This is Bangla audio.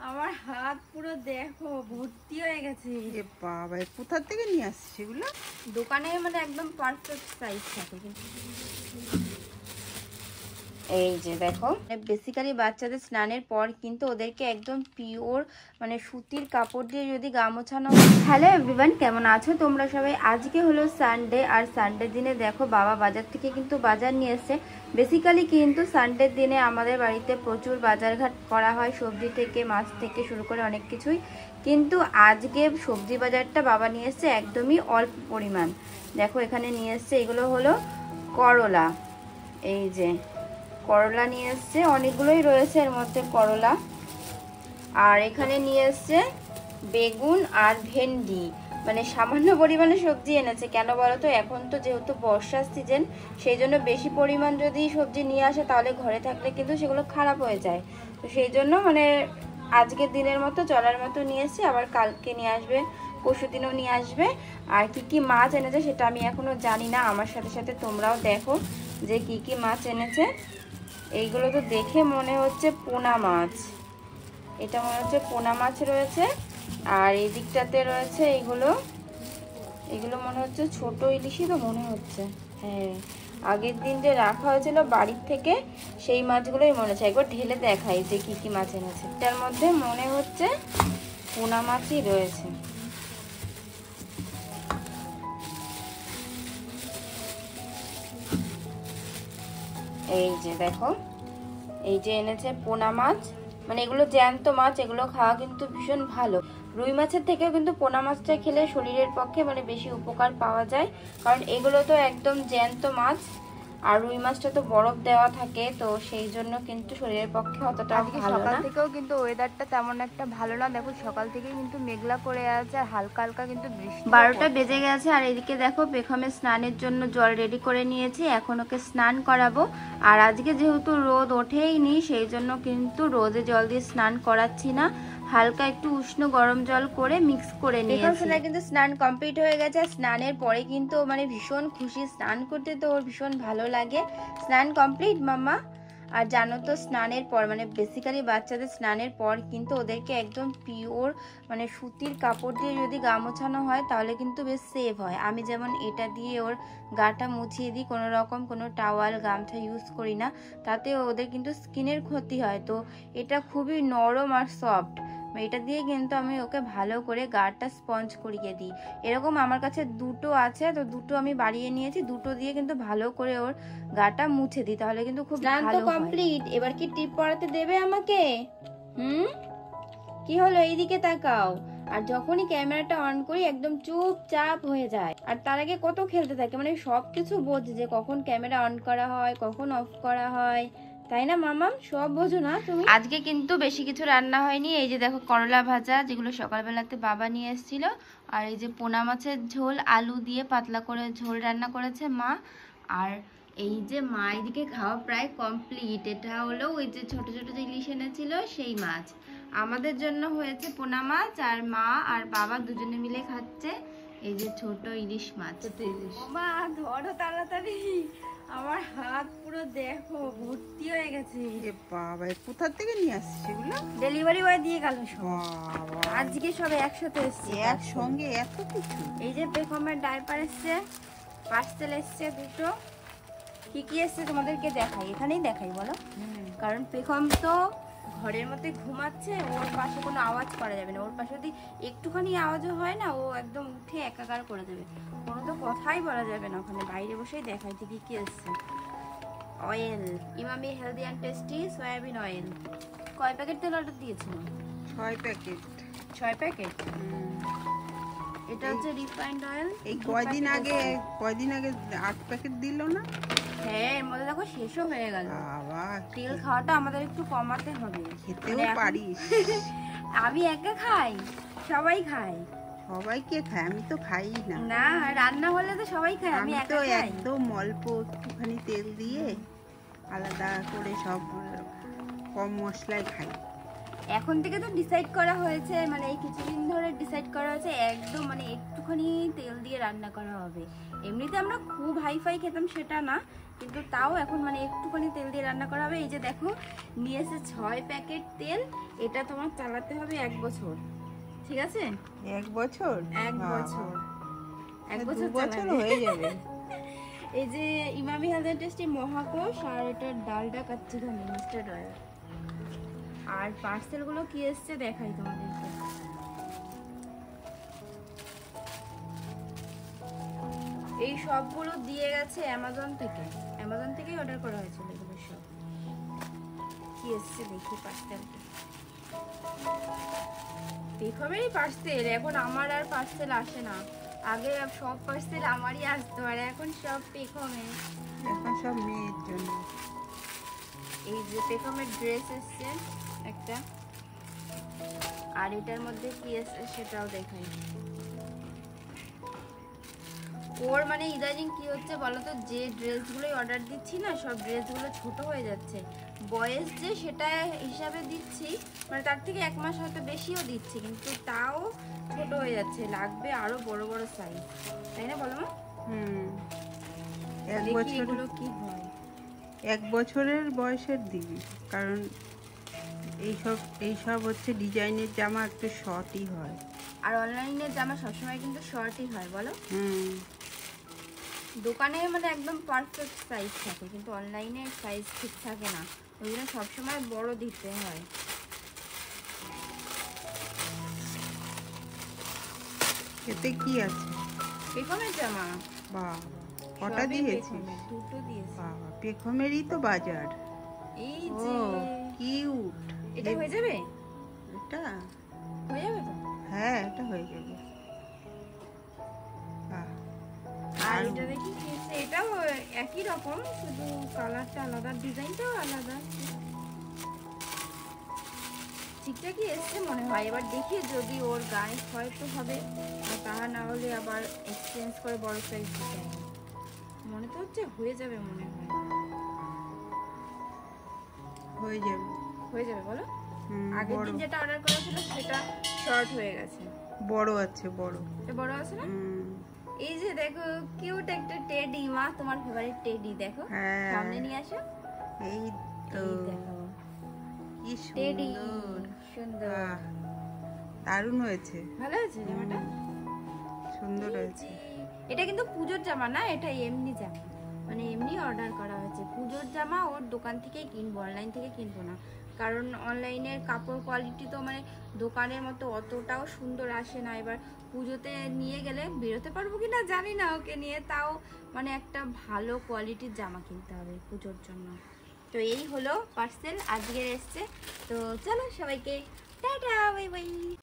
আমার হাত পুরো দেখো ভর্তি হয়ে গেছে। এ বাবা, কোথা থেকে নিয়ে আসছিস সেগুলো? দোকানে মানে একদম পারফেক্ট সাইজ থাকে কিন্তু। এই যে দেখো, বেসিক্যালি বাচ্চাদের স্নানের পর কিন্তু ওদেরকে একদম পিওর মানে সুতির কাপড় দিয়ে যদি গা মোছানো। হ্যালো এভরিওয়ান, কেমন আছো তোমরা সবাই? আজকে হলো সানডে, আর সানডে দিনে দেখো বাবা বাজার থেকে কিন্তু বাজার নিয়ে এসছে। বেসিক্যালি কিন্তু সানডের দিনে আমাদের বাড়িতে প্রচুর বাজারঘাট করা হয়, সবজি থেকে মাছ থেকে শুরু করে অনেক কিছুই। কিন্তু আজকে সবজি বাজারটা বাবা নিয়ে এসছে একদমই অল্প পরিমাণ। দেখো এখানে নিয়ে এসছে, এগুলো হলো করলা। এই যে করলা নিয়ে এসছে, অনেকগুলোই রয়েছে এর মধ্যে করলা। আর এখানে নিয়ে এসছে বেগুন আর ভেন্ডি, মানে সামান্য পরিমাণে সবজি এনেছে। কেন বলো তো, এখন তো যেহেতু বর্ষার সিজন, সেই জন্য বেশি পরিমাণ যদি সবজি নিয়ে আসে তাহলে ঘরে থাকলে কিন্তু সেগুলো খারাপ হয়ে যায়। তো সেই জন্য মানে আজকের দিনের মতো চলার মতো নিয়ে এসছে, আবার কালকে নিয়ে আসবে, পরশু দিনও নিয়ে আসবে। আর কি কি মাছ এনেছে সেটা আমি এখনো জানি না, আমার সাথে সাথে তোমরাও দেখো যে কি কি মাছ এনেছে। এইগুলো তো দেখে মনে হচ্ছে পোনা মাছ, এটা মনে হচ্ছে পোনা মাছ রয়েছে। আর এই দিকটাতে রয়েছে এইগুলো মনে হচ্ছে ছোট ইলিশই তো মনে হচ্ছে। হ্যাঁ, আগের দিন যে রাখা হয়েছিল বাড়ির থেকে সেই মাছগুলোই মনে হচ্ছে। একবার ঢেলে দেখাই যে কি কি মাছ এনেছে। এটার মধ্যে মনে হচ্ছে পোনা মাছই রয়েছে। এই যে দেখো, এই যে এনেছে পোনা মাছ, মানে এগুলো জ্যান্ত মাছ, এগুলো খাওয়া কিন্তু ভীষণ ভালো। রুই মাছের থেকেও কিন্তু পোনা মাছটা খেলে শরীরের পক্ষে মানে বেশি উপকার পাওয়া যায়, কারণ এগুলো তো একদম জ্যান্ত মাছ। আর রুই মাছটা তো বরফ দেওয়া থাকে, তো সেই জন্য কিন্তু শরীরের পক্ষে অতটা ভালো না। সকাল থেকেও কিন্তু ওয়েদারটা তেমন একটা ভালো না, দেখো সকাল থেকে কিন্তু মেঘলা করে আছে, আর হালকা হালকা কিন্তু বৃষ্টি। 12টা বেজে গেছে, আর এদিকে দেখো পেখমের স্নানের জন্য জল রেডি করে নিয়েছি, এখন ওকে স্নান করাবো। আর আজকে যেহেতু রোদ ওঠেইনি, সেই জন্য কিন্তু রোদে জল দিয়ে স্নান করাচ্ছি না, হালকা একটু উষ্ণ গরম জল করে মিক্স করে নিয়েছি। কিন্তু স্নান কমপ্লিট হয়ে গেছে। স্নানের পরে কিন্তু মানে ভীষণ খুশি, স্নান করতে তো ওর ভীষণ ভালো লাগে। স্নান কমপ্লিট মাম্মা। আর জানো তো, স্নানের পর মানে বেসিক্যালি বাচ্চাদের স্নানের পর কিন্তু ওদেরকে একদম পিওর মানে সুতির কাপড় দিয়ে যদি গা মোছানো হয় তাহলে কিন্তু বেশ সেভ হয়। আমি যেমন এটা দিয়ে ওর গাটা মুছিয়ে দিই, কোনো রকম কোনো টাওয়াল গামছা ইউজ করি না, তাতে ওদের কিন্তু স্কিনের ক্ষতি হয়। তো এটা খুবই নরম আর সফট, এটা দিয়ে কিন্তু আমি ওকে ভালো করে গাটা স্পঞ্জ করিয়ে দিই। এরকম আমার কাছে দুটো আছে, তো দুটো আমি বাড়িয়ে নিয়েছি, দুটো দিয়ে কিন্তু ভালো করে ওর গাটা মুছে দিই, তাহলে কিন্তু খুব ভালো হয়। কমপ্লিট, এবার কি টিপ পরাতে দেবে আমাকে? কি হলো, এইদিকে তাকাও। আর যখনই ক্যামেরাটা অন করি একদম চুপচাপ হয়ে যায়, আর তার আগে কত খেলতে থাকে, মানে সবকিছু বোঝে যে কখন ক্যামেরা অন করা হয়, কখন অফ করা হয়, তাই না মামাম? সব বোঝো না তুমি? আজকে কিন্তু বেশি কিছু রান্না হয়নি। এই যে দেখো করলা ভাজা, যেগুলো সকালবেলাতে বাবা নিয়ে এসেছিল, আর এই যে পোনা মাছের ঝোল, আলু দিয়ে পাতলা করে ঝোল রান্না করেছে মা। আর এই যে মা এদিকে খাওয়া প্রায় কমপ্লিট। এটা হলো ওই যে ছোট ছোট যে ইলিশ এনেছিল সেই মাছ। আমাদের জন্য হয়েছে পোনা মাছ, আর মা আর বাবা দুজনে মিলে খাচ্ছে এই যে ছোট ইলিশ মাছ। মা ধরো তাড়াতাড়ি, আমার হাত পুরো দেখো ভর্তি হয়ে গেছে। এ বাবা, কোথা থেকে নিয়ে আসছিস সেগুলো? ডেলিভারি বয় দিয়ে গেল সব। বাবা, আজকে সব একসাথে এসছে, একসঙ্গে এত কিছু। এই যে পেখমের ডাইপার এসছে, পার্সেল এসছে দুটো। কি কি এসছে তোমাদেরকে দেখাই, এখানেই দেখাই বলো, কারণ পেখম তো ঘরের মধ্যে ঘুমাচ্ছে, ওর পাশে কোনো আওয়াজ করা যাবে না। ওর পাশে যদি একটুখানি আওয়াজও হয় না, ও একদম উঠে একাকার করে দেবে, কোনো তো কথাই বলা যাবে না। ওখানে বাইরে বসেই দেখাই যে কি কি এসছে। Oil, Emami healthy and tasty soybean oil. কয় প্যাকেট তেল অর্ডার দিয়েছিল? 6 প্যাকেট। 6 প্যাকেট। এটা হচ্ছে রিফাইন্ড অয়েল। এই কয়দিন আগে 8 প্যাকেট দিল না? হ্যাঁ, এর মধ্যে দেখো শেষও হয়ে গেল। বাবা, তেল খাওয়াটা আমাদের একটু কমাতে হবে। খেতেও পারিস? আমি একা খাই, সবাই খায়। সবাইকে খায়, আমি তো খাই না। না, রান্না হলে তো সবাই খায়, আমি একা খাই। একদম অল্প একটুখানি তেল দিয়ে আলাদা করে সব কম মশলায় খাই। এখন থেকে তো ডিসাইড করা হয়েছে, মানে এই কিছুদিন ধরে ডিসাইড করা হয়েছে একদম মানে একটুখানি তেল দিয়ে রান্না করা হবে। এমনিতে আমরা খুব হাইফাই খেতাম সেটা না, কিন্তু তাও এখন মানে একটুখানি তেল দিয়ে রান্না করা হবে। এই যে দেখো নিয়ে এসে 6 প্যাকেট তেল, এটা তোমার চালাতে হবে 1 বছর, ঠিক আছে? 1 বছর? 1 বছর, 1 2 বছর বছর চালাবে। হয়ে যাবে। এই যে ইমামি হেলথ এন্ড টেস্টি মহাকোষ আর এটার ডালডা কাচ্চি ঘানি মিস্টার্ড অয়েল। আর পার্সেল গুলো কি এসছে দেখাই তোমাদেরকে। এই সবগুলো দিয়ে গেছে অ্যামাজন থেকে, অ্যামাজন থেকেই অর্ডার করা হয়েছিল এগুলো সব। কি এসছে দেখি পার্সেলটা। পেখমেরই পার্সেল, এখন আমার আর পার্সেল আসে না। আগে সব পার্সেল আমারই আসতো, আর এখন সব পেখমের। এখন সব মেয়ের জন্য। এই যে পেখমের ড্রেস এসছে একটা, আর এটার মধ্যে কি আছে সেটাও দেখাই। ওর মানে ইদানিং কি হচ্ছে বলতো, যে ড্রেসগুলোই অর্ডার দিচ্ছি না সব ড্রেসগুলো ছোট হয়ে যাচ্ছে। বয়স যে সেটা হিসাবে দিচ্ছি, মানে তার থেকে 1 মাস হয়তো বেশিও দিচ্ছি, কিন্তু তাও ছোট হয়ে যাচ্ছে। লাগবে আরো বড় বড় সাইজ, তাই না বলো মা? 1 দেখি বছর, এগুলো কি হয়। 1 বছরের বয়সের দিবি, কারণ এইসব হচ্ছে ডিজাইনের জামা একটু শর্টই হয়। আর অনলাইনের জামা সবসময় কিন্তু শর্টই হয় বলো। দোকানে মানে একদম পারফেক্ট সাইজ থাকে, কিন্তু অনলাইনে সাইজ ঠিক থাকে না, ওই জন্য সবসময় বড় দিতে হয়। এতে কি আছে? পেখমের জামা। বাহ, কটা সবই দিয়েছিস? পেখমের, 2টো দিয়েছি। বাবা, পেখমেরই তো বাজার। এই ও যে কিউট। এটা হয়ে যাবে, এটা হয়ে যাবে তো। হ্যাঁ, এটা হয়ে যাবে। বাহ, আর দারুণ। এটা দেখি কি আছে, এটাও একই রকম, শুধু কালারটা আলাদা, ডিজাইনটাও আলাদা। ঠিকঠাকই এসছে মনে হয়। এবার দেখি যদি ওর গায়ে হয় তো হবে, আর তাহা না হলে আবার এক্সচেঞ্জ করে বড় সাইজ দিতে হবে। মনে তো হচ্ছে হয়ে যাবে, মনে হয় হয়ে যাবে। হয়ে যাবে বলো। হুম, আগের বড় দিন যেটা অর্ডার করা ছিল সেটা শর্ট হয়ে গেছে, বড় আছে, বড়। এটা বড় আছে না? হুম, এই যে দেখো কিউট একটা টেডি, মা তোমার ফেভারিট টেডি, দেখো হ্যাঁ। সামনে নিয়ে আসো। এই তো এই দেখো কি টেডি, সুন্দর। সুন্দর, বাহ, দারুণ হয়েছে, ভালো আছে জামাটা, সুন্দর হয়েছে। এটা কিন্তু পুজোর জামা না, এটা এমনি জামা, মানে এমনি অর্ডার করা হয়েছে। পুজোর জামা ওর দোকান থেকেই কিনবো, অনলাইন থেকে কিনবো না, কারণ অনলাইনের কাপড় কোয়ালিটি তো মানে দোকানের মতো অতটাও সুন্দর আসে না। এবার পুজোতে নিয়ে গেলে বেরোতে পারবো কিনা জানি না ওকে নিয়ে, তাও মানে একটা ভালো কোয়ালিটির জামা কিনতে হবে পুজোর জন্য। তো এই হলো পার্সেল আজকের এসছে। তো চলো সবাইকে টাটা, বাই বাই।